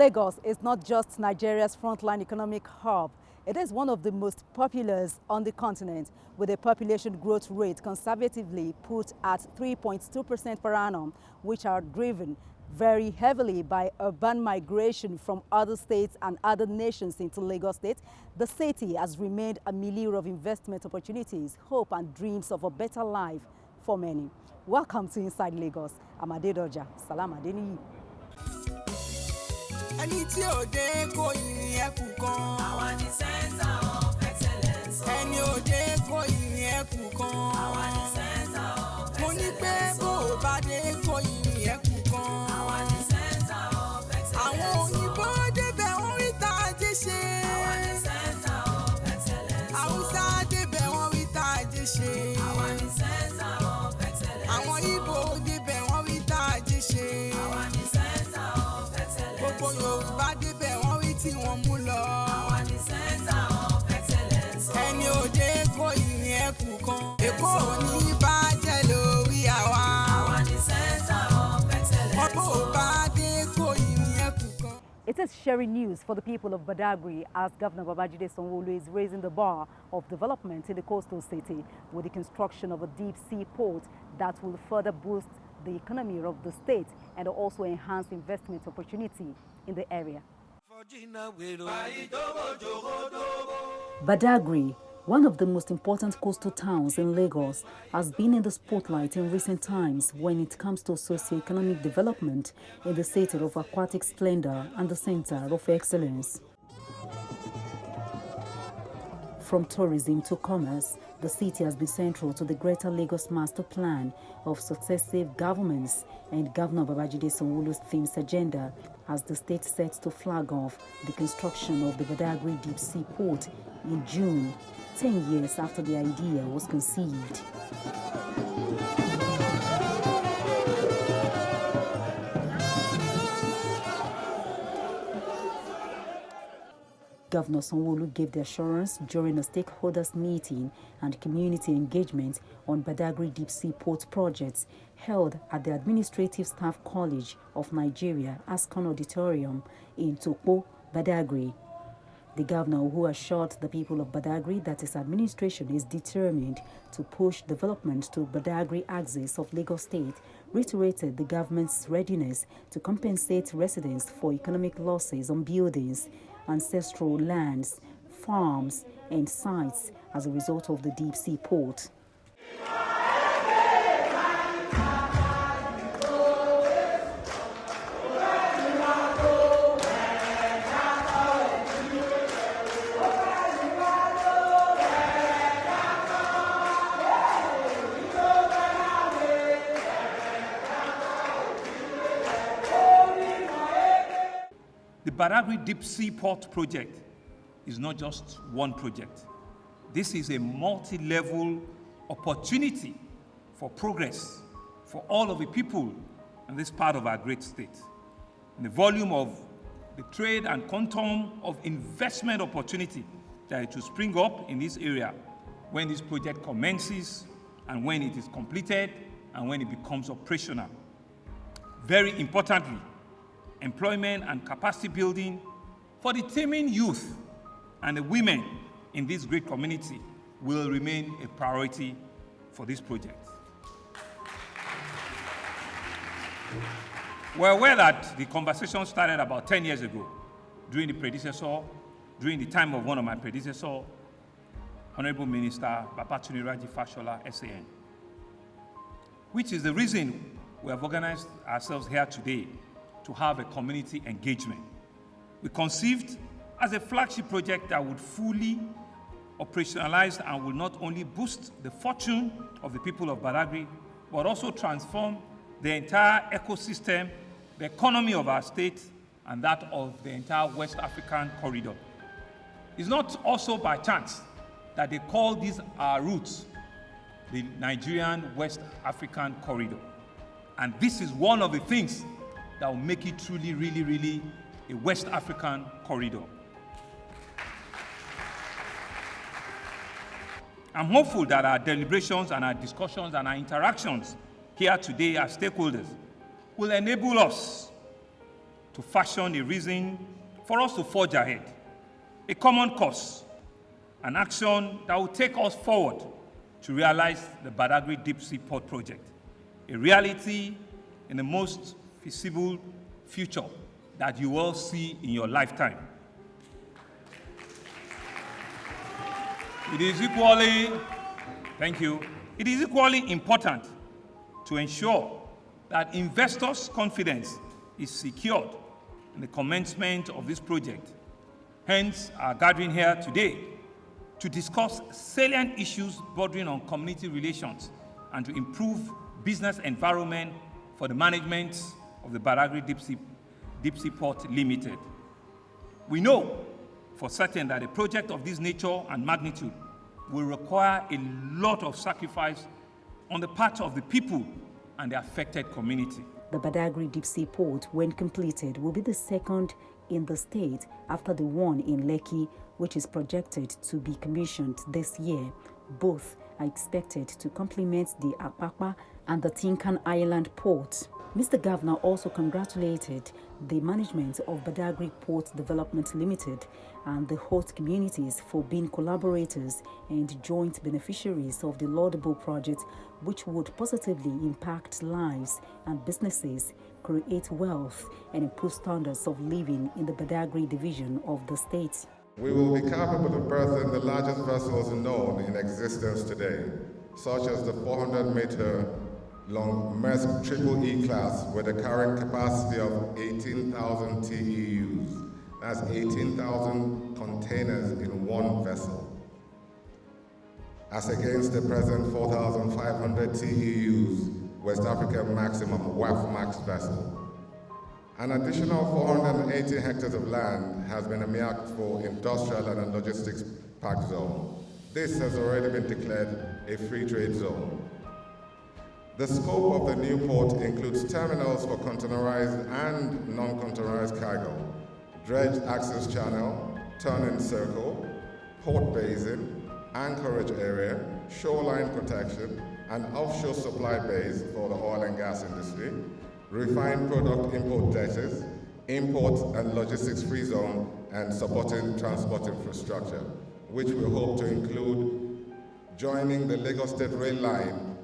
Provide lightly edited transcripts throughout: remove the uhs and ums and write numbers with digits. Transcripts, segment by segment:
Lagos is not just Nigeria's frontline economic hub. It is one of the most populous on the continent, with a population growth rate conservatively put at 3.2% per annum, which are driven very heavily by urban migration from other states and other nations into Lagos State. The city has remained a milieu of investment opportunities, hope and dreams of a better life for many. Welcome to Inside Lagos. I'm Adedoja. Salam Adeniyi. Ẹni tí ò dé kò yìn ẹkù kan. Àwa ni Center of Excellence. Ẹni ò dé kò yìn ẹkù kan. Àwa ni Center of Excellence. Mo ní pé bó o bá dé kò yìn ẹkù kan. Àwa ni Center of Excellence. Àwọn òyìnbó débẹ̀ wọ́n rí tá a jẹ́ ṣe. Àwa ni Center of Excellence. Haúsá débẹ̀ wọ́n rí tá a jẹ́ ṣe. Àwa ni Center of Excellence. Àwọn Ìgbò débẹ̀ wọ́n rí tá a jẹ́ ṣe. Àwa ni Center of Excellence. Gbogbo Yorùbá débẹ̀ wọ́n rí tí wọ́n mú lọ. Àwa ni Center of Excellence. Ẹni òde kò yìn ẹkù kan. Èkó ò ní bàjẹ́ lórí àwa. Àwa ni Center of Excellence. Ọ̀pọ̀ ò bá dé kò yìn ẹkù kan. It is sharing news for the people of Badagry as Governor Babajide SANWO-OLU is raising the bar of development in the coastal city with the construction of a deep sea port that will further boost the economy of the state and also enhance investment opportunity in the area. Badagry, one of the most important coastal towns in Lagos, has been in the spotlight in recent times when it comes to socio-economic development in the city of aquatic splendor and the center of excellence. From tourism to commerce, the city has been central to the Greater Lagos Master Plan of successive governments and Governor Babajide SANWO-OLU's themes agenda as the state sets to flag off the construction of the Badagry Deep Sea Port in June, 10 years after the idea was conceived. Governor SANWO-OLU gave the assurance during a stakeholders meeting and community engagement on Badagry Deep Sea Port projects held at the Administrative Staff College of Nigeria, Ascon Auditorium in Topo, Badagry. The governor, who assured the people of Badagry that his administration is determined to push development to Badagry axis of Lagos State, reiterated the government's readiness to compensate residents for economic losses on buildings, ancestral lands, farms, and sites as a result of the deep sea port. The Badagry Deep Sea Port project is not just one project. This is a multi-level opportunity for progress for all of the people in this part of our great state. And the volume of the trade and quantum of investment opportunity that it will spring up in this area when this project commences and when it is completed and when it becomes operational. Very importantly, employment and capacity building for the teeming youth and the women in this great community will remain a priority for this project. We're aware that the conversation started about 10 years ago during the time of one of my predecessors, Honorable Minister Babatunde Raji Fashola, SAN, which is the reason we have organized ourselves here today to have a community engagement. We conceived as a flagship project that would fully operationalize and will not only boost the fortune of the people of Badagry, but also transform the entire ecosystem, the economy of our state, and that of the entire West African corridor. It's not also by chance that they call these our routes the Nigerian West African corridor. And this is one of the things that will make it truly, really a West African corridor. I'm hopeful that our deliberations and our discussions and our interactions here today as stakeholders will enable us to fashion a reason for us to forge ahead, a common cause, an action that will take us forward to realize the Badagry Deep Seaport project, a reality in the most feasible future that you will see in your lifetime. It is equally, it is equally important to ensure that investors' confidence is secured in the commencement of this project. Hence, our gathering here today to discuss salient issues bordering on community relations and to improve business environment for the management of the Badagry Deep Seaport Limited. We know for certain that a project of this nature and magnitude will require a lot of sacrifice on the part of the people and the affected community. The Badagry Deep Seaport, when completed, will be the second in the state after the one in Lekki, which is projected to be commissioned this year. Both are expected to complement the Apapa and the Tinkan Island port. Mr. Governor also congratulated the management of Badagry Port Development Limited and the host communities for being collaborators and joint beneficiaries of the laudable project, which would positively impact lives and businesses, create wealth, and improve standards of living in the Badagry division of the state. We will be capable of berthing the largest vessels known in existence today, such as the 400-meter long Maersk Triple E class with a carrying capacity of 18,000 TEUs. That's 18,000 containers in one vessel, as against the present 4,500 TEUs West African maximum WAF max vessel. An additional 480 hectares of land has been earmarked for industrial and logistics park zone. This has already been declared a free trade zone. The scope of the new port includes terminals for containerized and non-containerized cargo, dredge access channel, turning circle, port basin, anchorage area, shoreline protection, and offshore supply base for the oil and gas industry, refined product import debtors, import and logistics free zone, and supporting transport infrastructure, which we hope to include joining the Lagos State Rail Line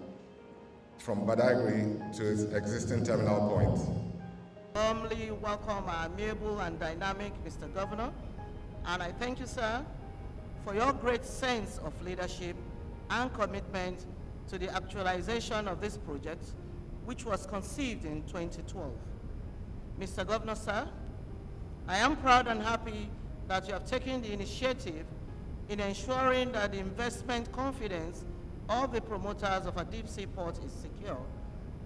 from Badagry to its existing terminal point. Warmly welcome our amiable and dynamic Mr. Governor, and I thank you, sir, for your great sense of leadership and commitment to the actualization of this project, which was conceived in 2012. Mr. Governor, sir, I am proud and happy that you have taken the initiative in ensuring that the investment confidence of the promoters of a deep sea port is secure,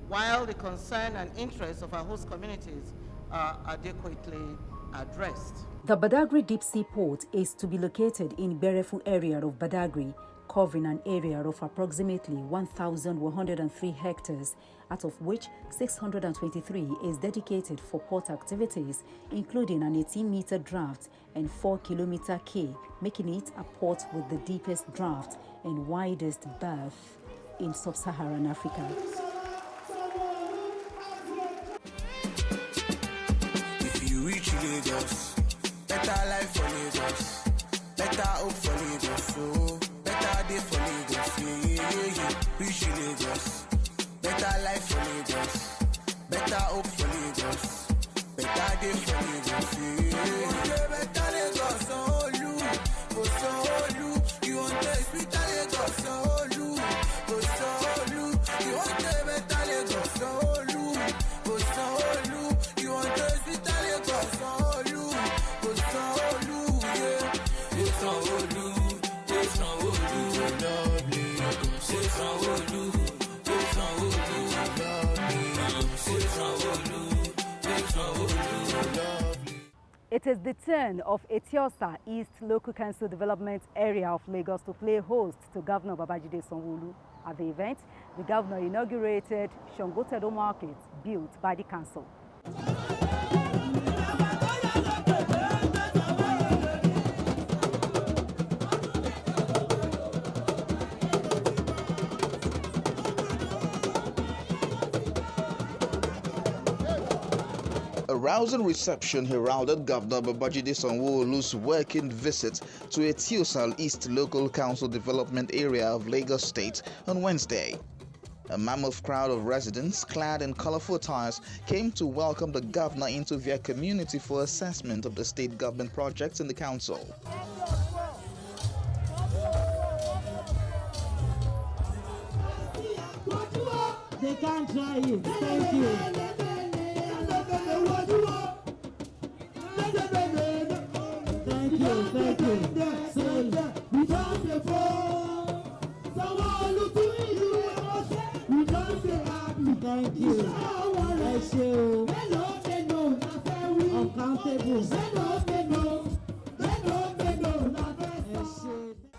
while the concern and interests of our host communities are adequately addressed. The Badagry Deep Sea Port is to be located in Berefu area of Badagry, covering an area of approximately 1,103 hectares, out of which 623 is dedicated for port activities, including an 18-meter draft and 4-kilometer quay, making it a port with the deepest draft and widest berth in sub-Saharan Africa. If you reach Lagos, better life for Lagos, better hope for Lagos, oh, better day for Lagos, yeah. Reach Lagos, better life for Lagos, better hope for Lagos, better day for Lagos, yeah. Better Lagos, SANWO-OLU, oh SANWO-OLU, you want to speak Lagos, SANWO-OLU, oh SANWO-OLU, you want to better Lagos, SANWO-OLU, oh SANWO-OLU, you want to speak Lagos, SANWO-OLU, oh SANWO-OLU, yeah. Oh SANWO-OLU, oh SANWO-OLU, lovely, oh SANWO-OLU, oh SANWO-OLU, lovely, oh SANWO-OLU, oh SANWO-OLU, lovely. It is the turn of Etiosa East Local Council Development Area of Lagos to play host to Governor Babajide Sanwo-OLU. At the event, the governor inaugurated SANGOTEDO market built by the council. rousing reception heralded Governor Babajide SANWO-OLU's working visit to Etiosa East Local Council Development Area of Lagos State on Wednesday. A mammoth crowd of residents, clad in colorful attires, came to welcome the governor into their community for assessment of the state government projects in the council. They can't try it. Thank you. Thank you. Thank you. Thank you. Thank you. Uncountable.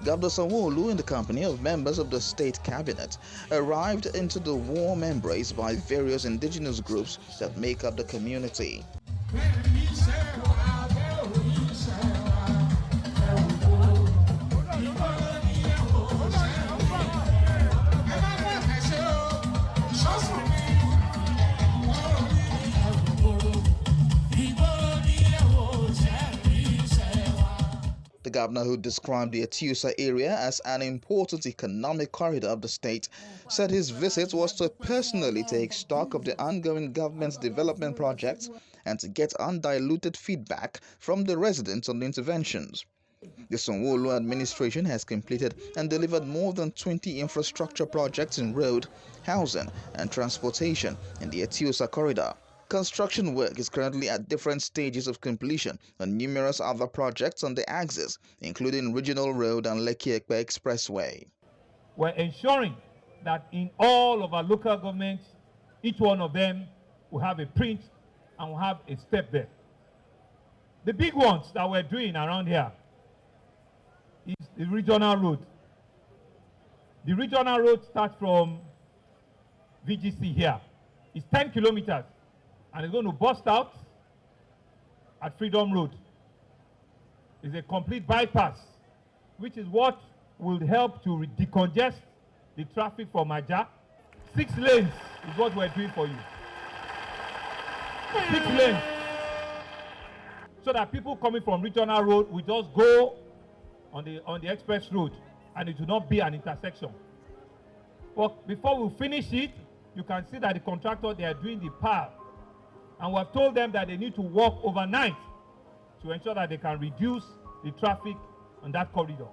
Governor SANWO-OLU, in the company of members of the state cabinet, arrived into the warm embrace by various indigenous groups that make up the community. The governor, who described the Etiosa area as an important economic corridor of the state, said his visit was to personally take stock of the ongoing government's development projects and to get undiluted feedback from the residents on the interventions. The SANWO-OLU administration has completed and delivered more than 20 infrastructure projects in road, housing and transportation in the Etiosa corridor. Construction work is currently at different stages of completion on numerous other projects on the axis, including Regional Road and Lekki-Ekpe Expressway. We're ensuring that in all of our local governments, each one of them will have a print and will have a step there. The big ones that we're doing around here is the regional road. The regional road starts from VGC here. It's 10 kilometers. And it's going to bust out at Freedom Road. It's a complete bypass, which is what will help to decongest the traffic from Aja. 6 lanes is what we're doing for you. 6 lanes. So that people coming from Regional Road will just go on the express road and it will not be an intersection. But before we finish it, you can see that the contractor, they are doing the path. And we have told them that they need to walk overnight to ensure that they can reduce the traffic on that corridor.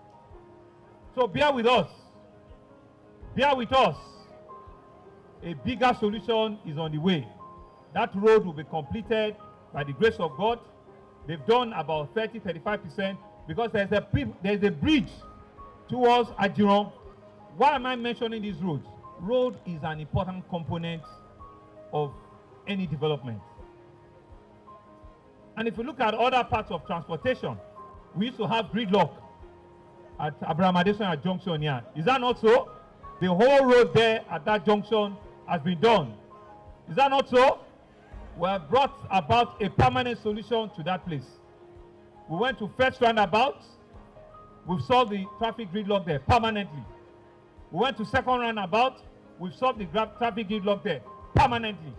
So bear with us. Bear with us. A bigger solution is on the way. That road will be completed by the grace of God. They've done about 30-35% because there's a bridge towards Ajiron. Why am I mentioning these roads? Road is an important component of any development. And if you look at other parts of transportation, we used to have gridlock at Abraham Adesanya Junction here. Is that not so? The whole road there at that junction has been done. Is that not so? We have brought about a permanent solution to that place. We went to first roundabout. We've solved the traffic gridlock there permanently. We went to second roundabout. We've solved the traffic gridlock there permanently.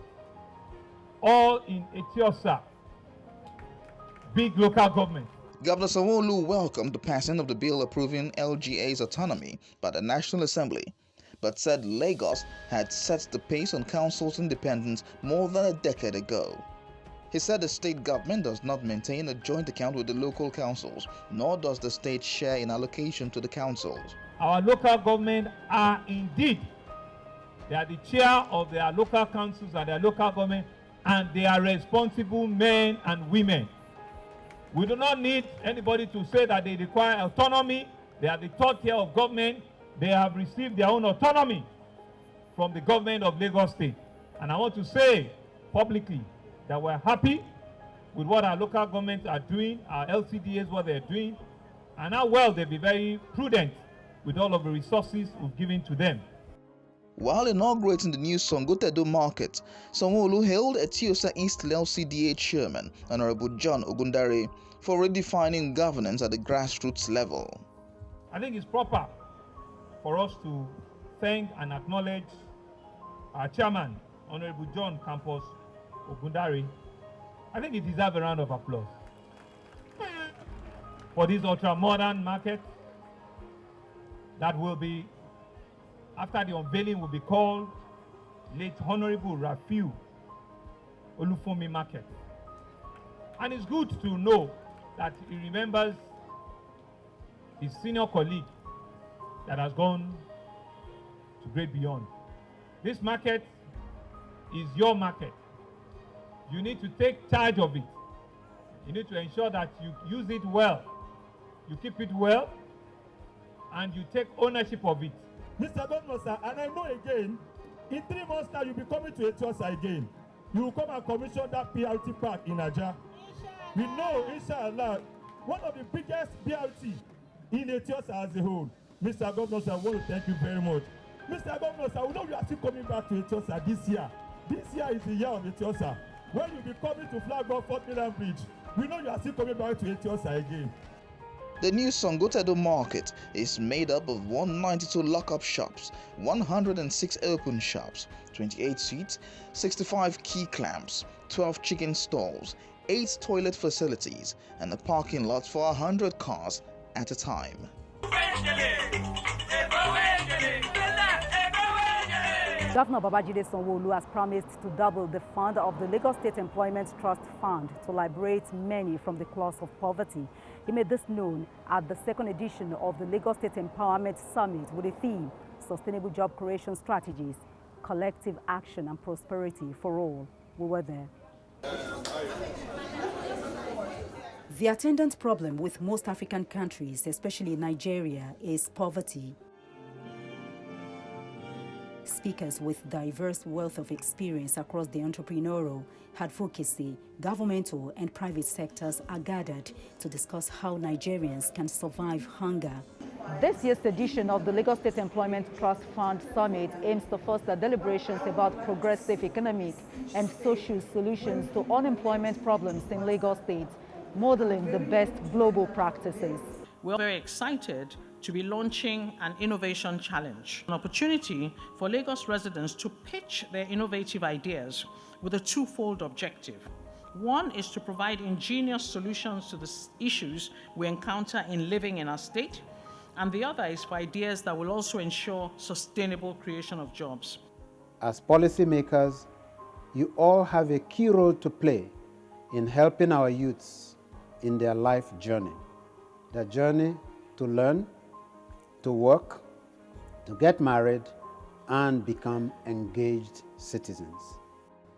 All in Etiosa, big local government. Governor SANWO-OLU welcomed the passing of the bill approving LGA's autonomy by the National Assembly, but said Lagos had set the pace on council's independence more than a decade ago. He said the state government does not maintain a joint account with the local councils, nor does the state share in allocation to the councils. Our local government are indeed, they are the chair of their local councils and their local government, and they are responsible men and women. We do not need anybody to say that they require autonomy. They are the third tier of government. They have received their own autonomy from the government of Lagos State. And I want to say publicly that we're happy with what our local governments are doing, our LCDAs, what they're doing, and how well they'll be very prudent with all of the resources we've given to them. While inaugurating the new SANGOTEDO market, SANWO-OLU hailed Etiosa East LCDA Chairman, Honorable John Ogundare, for redefining governance at the grassroots level. I think it's proper for us to thank and acknowledge our chairman, Honorable John Campus Ogundare, I think it deserves a round of applause for this ultra-modern market that will be, after the unveiling, will be called Late Honorable Rafiu Olufunmi Market. And it's good to know that he remembers his senior colleague that has gone to great beyond. This market is your market. You need to take charge of it. You need to ensure that you use it well, you keep it well, and you take ownership of it. Mr. Governor, sir, and I know again, in 3 months' time, you'll be coming to Etiosa again. You will come and commission that BRT park in Aja. We know, inshallah, one of the biggest BRT in Etiosa as a whole. Mr. Governor, sir, I want to thank you very much. Mr. Governor, sir, we know you are still coming back to Etiosa this year. This year is the year of Etiosa. When you'll be coming to flag off Fort Milan Bridge, we know you are still coming back to Etiosa again. The new SANGOTEDO market is made up of 192 lock-up shops, 106 open shops, 28 suites, 65 key clamps, 12 chicken stalls, 8 toilet facilities, and a parking lot for 100 cars at a time. Governor Babajide SANWO-OLU has promised to double the fund of the Lagos State Employment Trust Fund to liberate many from the claws of poverty. He made this known at the second edition of the Lagos State Empowerment Summit with the theme, Sustainable Job Creation Strategies, Collective Action and Prosperity for All. We were there. The attendant problem with most African countries, especially Nigeria, is poverty. Speakers with diverse wealth of experience across the entrepreneurial, advocacy, governmental and private sectors are gathered to discuss how Nigerians can survive hunger. This year's edition of the Lagos State Employment Trust Fund Summit aims to foster deliberations about progressive economic and social solutions to unemployment problems in Lagos State, modeling the best global practices. We're very excited to be launching an innovation challenge, an opportunity for Lagos residents to pitch their innovative ideas with a twofold objective. One is to provide ingenious solutions to the issues we encounter in living in our state, and the other is for ideas that will also ensure sustainable creation of jobs. As policymakers, you all have a key role to play in helping our youths in their life journey. Their journey to learn, to work, to get married, and become engaged citizens.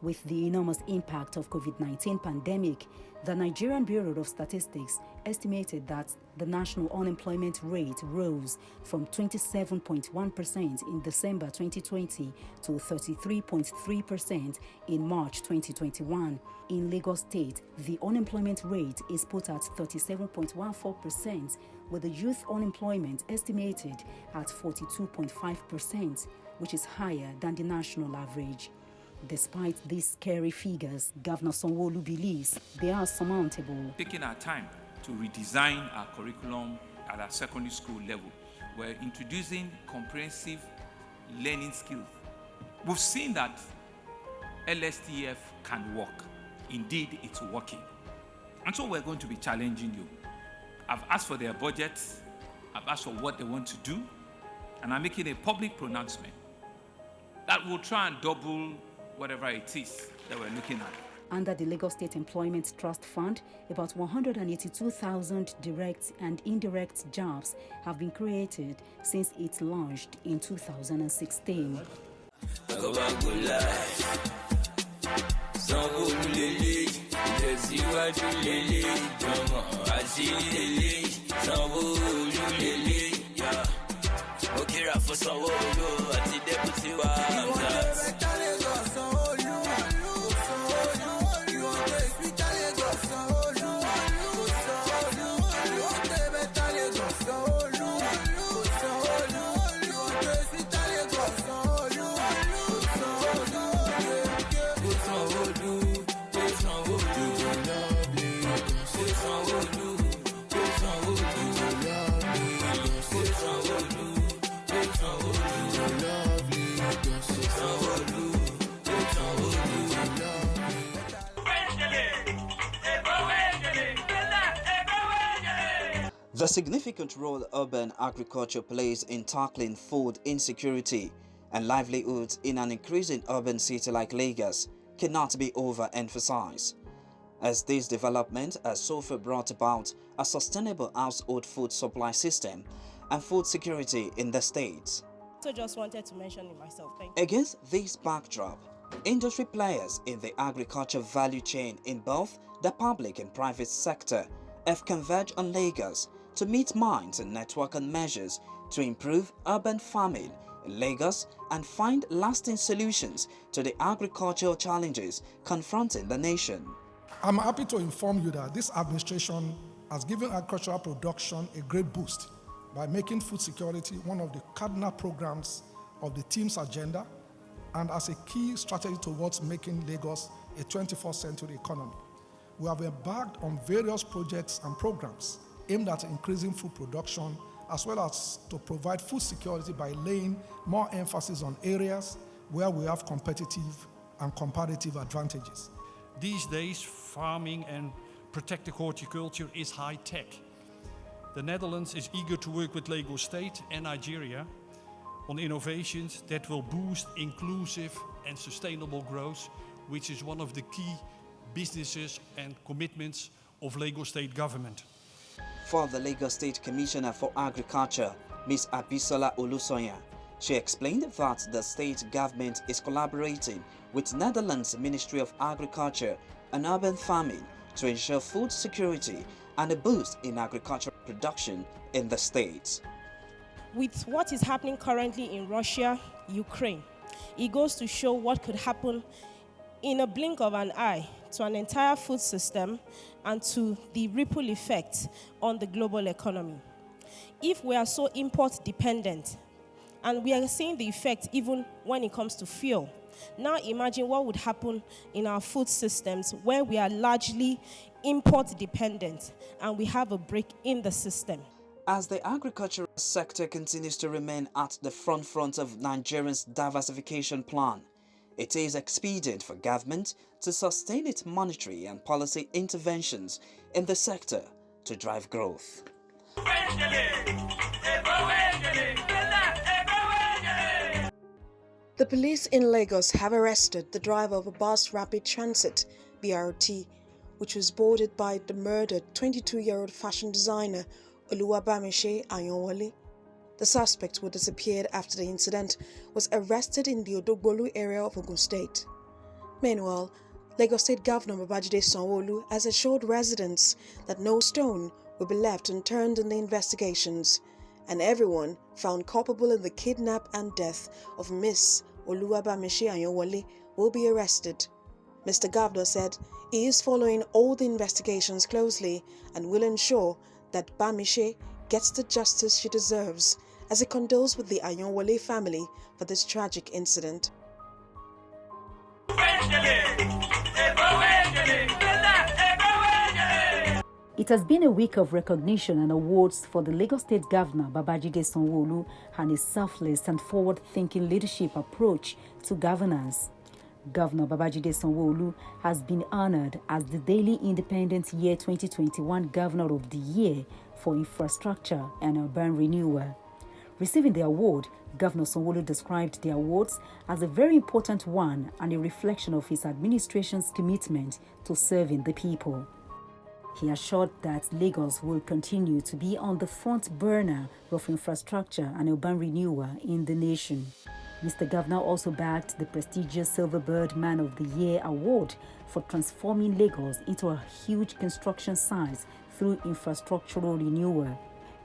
With the enormous impact of COVID-19 pandemic, the Nigerian Bureau of Statistics estimated that the national unemployment rate rose from 27.1% in December 2020 to 33.3% in March 2021. In Lagos State, the unemployment rate is put at 37.14%, with the youth unemployment estimated at 42.5%, which is higher than the national average. Despite these scary figures, Governor SANWO-OLU believes they are surmountable. Taking our time to redesign our curriculum at our secondary school level, we're introducing comprehensive learning skills. We've seen that LSTF can work. Indeed, it's working. And so we're going to be challenging you. I've asked for their budgets, I've asked for what they want to do, and I'm making a public pronouncement that will try and double whatever it is that we're looking at. Under the Lagos State Employment Trust Fund, about 182,000 direct and indirect jobs have been created since it launched in 2016. The significant role urban agriculture plays in tackling food insecurity and livelihoods in an increasing urban city like Lagos cannot be overemphasized, as this development has so far brought about a sustainable household food supply system and food security in the state. So just wanted to mention it myself. Thank you. Against this backdrop, industry players in the agriculture value chain in both the public and private sector have converged on Lagos to meet minds and network on measures to improve urban farming in Lagos and find lasting solutions to the agricultural challenges confronting the nation. I'm happy to inform you that this administration has given agricultural production a great boost by making food security one of the cardinal programs of the team's agenda and as a key strategy towards making Lagos a 21st century economy. We have embarked on various projects and programs aimed at increasing food production as well as to provide food security by laying more emphasis on areas where we have competitive and comparative advantages. These days, farming and protected horticulture is high tech. The Netherlands is eager to work with Lagos State and Nigeria on innovations that will boost inclusive and sustainable growth, which is one of the key businesses and commitments of Lagos State government. For the Lagos State Commissioner for Agriculture, Ms. Abisola Olusoya, she explained that the state government is collaborating with Netherlands Ministry of Agriculture and Urban Farming to ensure food security and a boost in agricultural production in the state. With what is happening currently in Russia, Ukraine, it goes to show what could happen in a blink of an eye to an entire food system and to the ripple effect on the global economy. If we are so import dependent, and we are seeing the effect even when it comes to fuel, now imagine what would happen in our food systems where we are largely import dependent and we have a break in the system. As the agricultural sector continues to remain at the front of Nigeria's diversification plan, it is expedient for government to sustain its monetary and policy interventions in the sector to drive growth. The police in Lagos have arrested the driver of a bus rapid transit, BRT, which was boarded by the murdered 22-year-old fashion designer Oluwabamiche Ayonwale. The suspect, who disappeared after the incident, was arrested in the Odogbolu area of Ogun State. Meanwhile, Lagos State Governor Babajide SANWO-OLU has assured residents that no stone will be left unturned in the investigations, and everyone found culpable in the kidnap and death of Miss Oluwabamiche Ayonwale will be arrested. Mr. Governor said he is following all the investigations closely and will ensure that Bamiche gets the justice she deserves, as he condoles with the Ayonwale family for this tragic incident. It has been a week of recognition and awards for the Lagos State Governor Babajide SANWO-OLU and his selfless and forward-thinking leadership approach to governance. Governor Babajide SANWO-OLU has been honored as the Daily Independent Year 2021 Governor of the Year for Infrastructure and Urban Renewal. Receiving the award, Governor SANWO-OLU described the awards as a very important one and a reflection of his administration's commitment to serving the people. He assured that Lagos will continue to be on the front burner of infrastructure and urban renewal in the nation. Mr. Governor also backed the prestigious Silverbird Man of the Year award for transforming Lagos into a huge construction site through infrastructural renewal.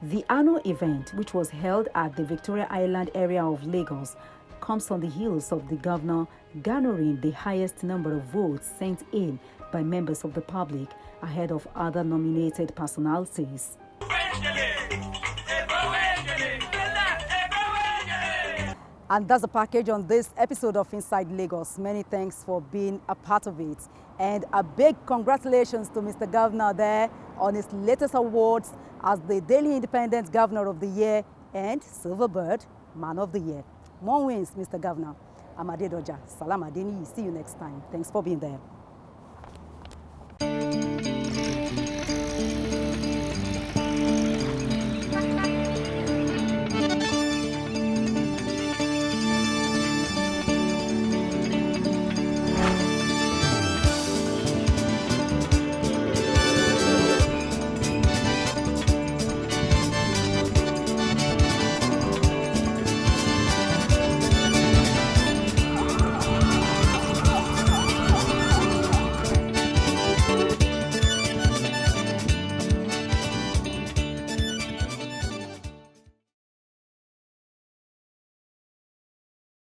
The annual event, which was held at the Victoria Island area of Lagos, comes on the heels of the governor garnering the highest number of votes sent in by members of the public ahead of other nominated personalities. And that's the package on this episode of Inside Lagos. Many thanks for being a part of it. And a big congratulations to Mr. Governor there on his latest awards as the Daily Independent Governor of the Year and Silverbird Man of the Year. More wins, Mr. Governor. I'm Adedoja. Salam Adeni. See you next time. Thanks for being there.